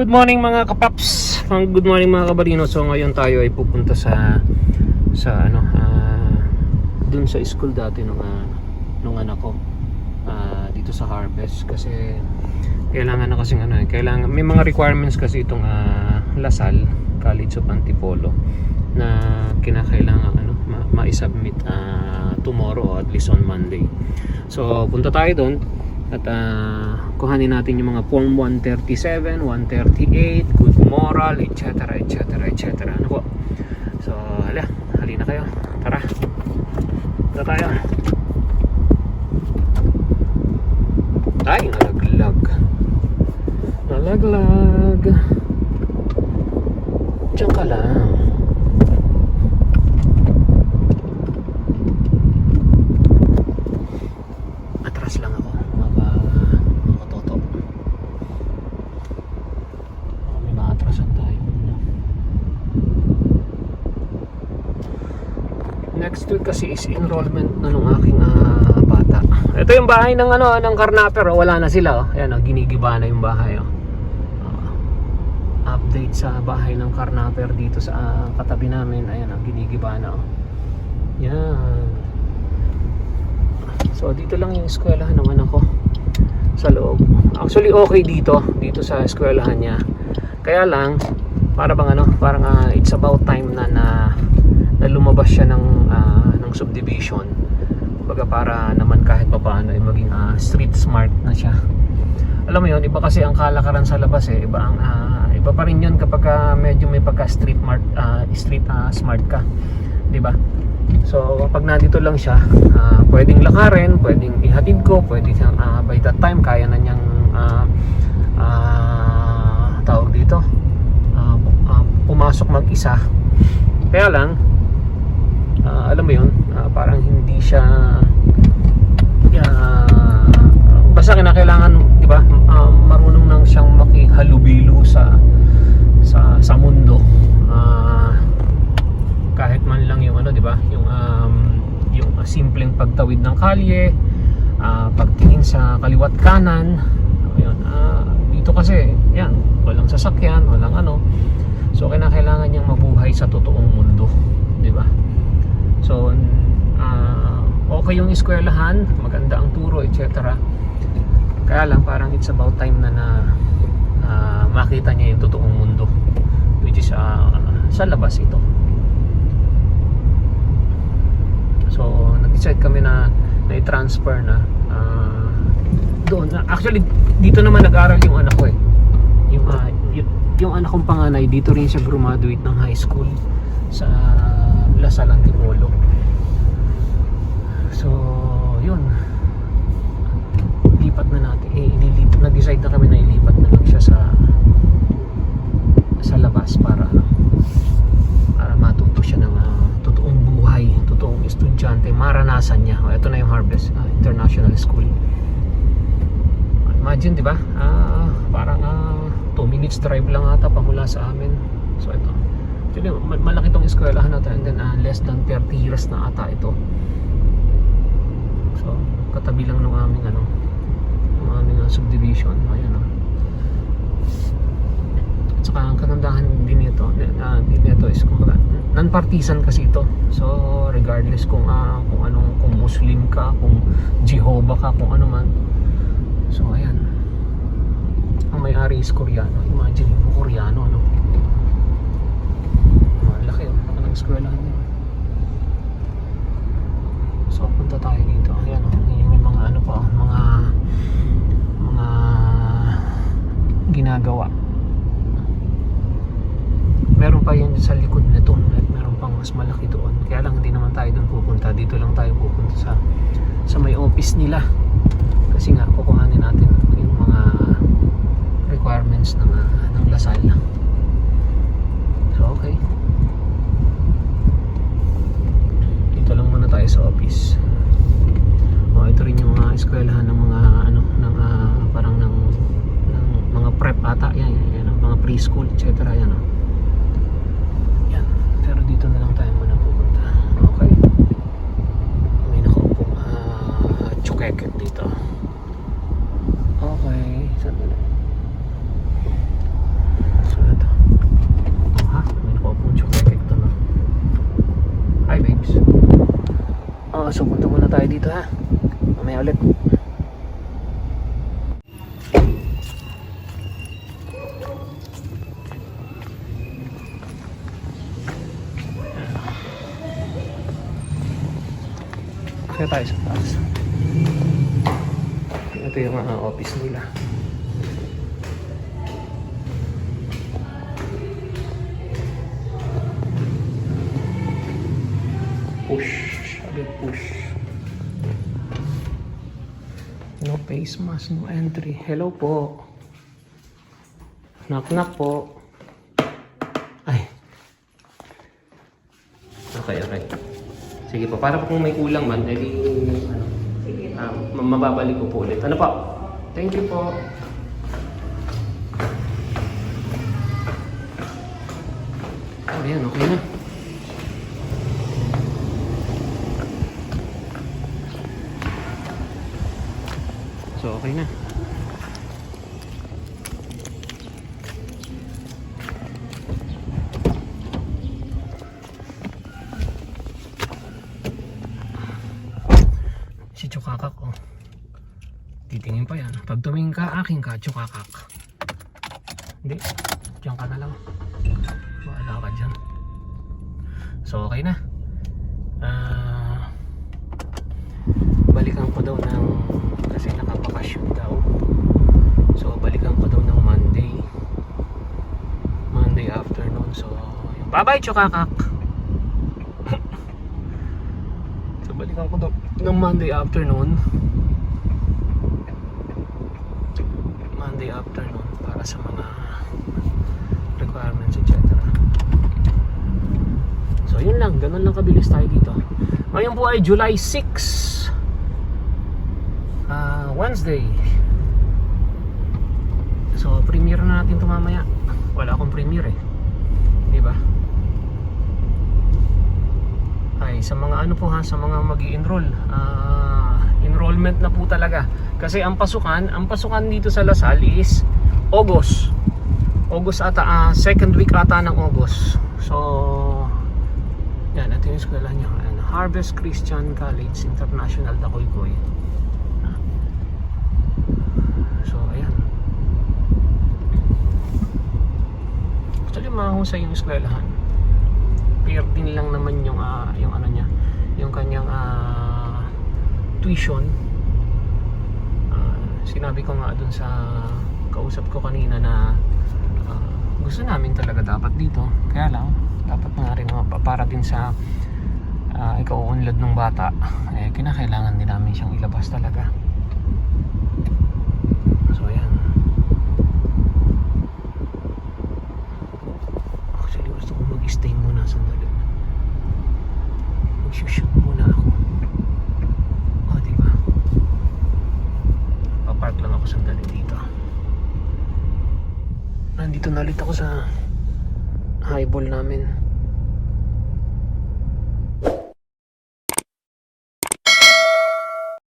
Good morning mga kapaps. Good morning mga kabarino. So ngayon tayo ay pupunta sa dun sa school dati nung anak ko. Dito sa Harvest kasi kailangan kailangan may mga requirements kasi itong Lasal College of Antipolo na kinakailangan ma-submit tomorrow or at least on Monday. So punta tayo doon at kuhanin natin yung mga form 137, 138, good moral, etc. Ano po? So halina kayo. Tara. Punta tayo. Ay, nalaglag. Diyan ka lang. Atras lang ako, mga toto. May maatrasan tayo. Next week kasi is enrollment na nung aking bata. Ito yung bahay ng ng Carnaper, wala na sila. Ayan, ginigiba na yung bahay. Update sa bahay ng Carnaper dito sa katabi namin. Ayan, ginigiba na. Yan. So dito lang yung eskwelahan ng anak ko sa loob. Actually okay dito sa eskwelahan niya. Kaya lang para bang parang it's about time na lumabas siya ng subdivision. Baga para naman kahit papaano ay maging street smart na siya. Alam mo yun, iba kasi ang kalakaran sa labas iba pa rin yun kapag medyo may pagka street smart ka, 'di ba? So kapag nandito lang siya, pwedeng lakarin, pwedeng ihatid ko, pwedeng by that time kaya na niyang tawag dito, pumasok mag-isa. Kaya lang alam mo yun, parang hindi siya basta kinakailangan, di ba, marunong nang siyang makihalubilo sa mundo, kahit man lang yung di ba, yung simpleng pagtawid ng kalye, pagtingin sa kaliwat kanan. Ayun, dito kasi yan, walang sasakyan, walang so kinakailangan niyang mabuhay sa totoong mundo, di ba? So okay yung eskwelahan, maganda ang turo, etc. Kaya lang parang it's about time na makita niya yung totoong mundo, which is sa labas ito. So nag-decide kami na i-transfer na doon. Actually dito naman nag-aral yung anak ko yung anak kong panganay, dito rin siya graduate ng high school sa Lasal Antipolo. So yun, lipat na natin, nag-decide na kami na ilipat na lang siya sa labas para matuto siya ng totoong buhay, totoong estudyante, maranasan niya. Ito na yung Harvest International School. Imagine, di ba? Parang 2 minutes drive lang ata pamula sa amin. So ito, actually malaki tong eskwelahan natin, and then less than 30 years na ata ito. So katabi lang ng aming subdivision. Ayan at saka ang kagandahan din nito is kumbaga non-partisan kasi ito. So regardless kung Muslim ka, kung Jehovah ka, kung ano man. So ayan, ang may-ari is Koreano. Imagine mo, Koreano, laki ng eskwelahan niya. So punta tayo dito. Ayan, may mga mga ginagawa. Meron pa yan sa likod nito at meron pang mas malaki doon. Kaya lang hindi naman tayo doon pupunta. Dito lang tayo pupunta sa may office nila. Kasi nga kukuhanin natin yung mga requirements ng Lasal. So okay, dito lang muna tayo sa office. Ito rin yung mga eskwelahan ng mga parang ng mga prep ata. Yan, mga preschool, etc. Yan. Pero dito na lang tayo muna pupunta. Okay, may nakaumpong chukeket dito. Okay, saan na lang? Kaya tayo sa taas. Ito yung mga office nila. Push. Sabi push. No face mask, no entry. Hello po. Knock knock po. Ay. Okay, okay. Sige po, para kung may kulang man, edi mababalik ko po ulit. Ano po? Thank you po. Ayan, okay na. So, okay na. Si Chukakak, oh. Titingin pa yan. Pag tumingin ka, akin ka, Chukakak. Hindi. Diyan ka na lang. Wala ka dyan. So, okay na. Balikan ko daw ng... kasi nakapakasyon daw. So, balikan ko daw ng Monday afternoon. So, bye-bye, Chukakak! So, balikan ko daw ng Monday afternoon para sa mga requirements, etc. So, yun lang. Ganun lang kabilis tayo dito. Ngayon po ay July 6, Wednesday. So, premiere na natin ito mamaya. Wala akong premiere eh, diba? Ay, sa mga ano po ha, sa mga mag-i-enroll, enrollment na po talaga. Kasi ang pasukan dito sa Lasal is August ata, second week ata ng August. So, yan, ito yung eskwela niya. Harvest Christian College International, Dakoykoy. So, ayan. Actually, mahusay yung eskwelahan. Fair din lang naman yung ano niya, yung kanyang tuition. Sinabi ko nga dun sa kausap ko kanina na gusto namin talaga dapat dito, kaya lang dapat na rin para din sa ikauunlad ng bata, eh kinakailangan din namin siyang ilabas talaga. So ayan, actually gusto ko mag-stay muna sandali, mag-shoot muna ako. Diba, papark lang ako sandali dito. Nandito na ulit ako sa highball namin.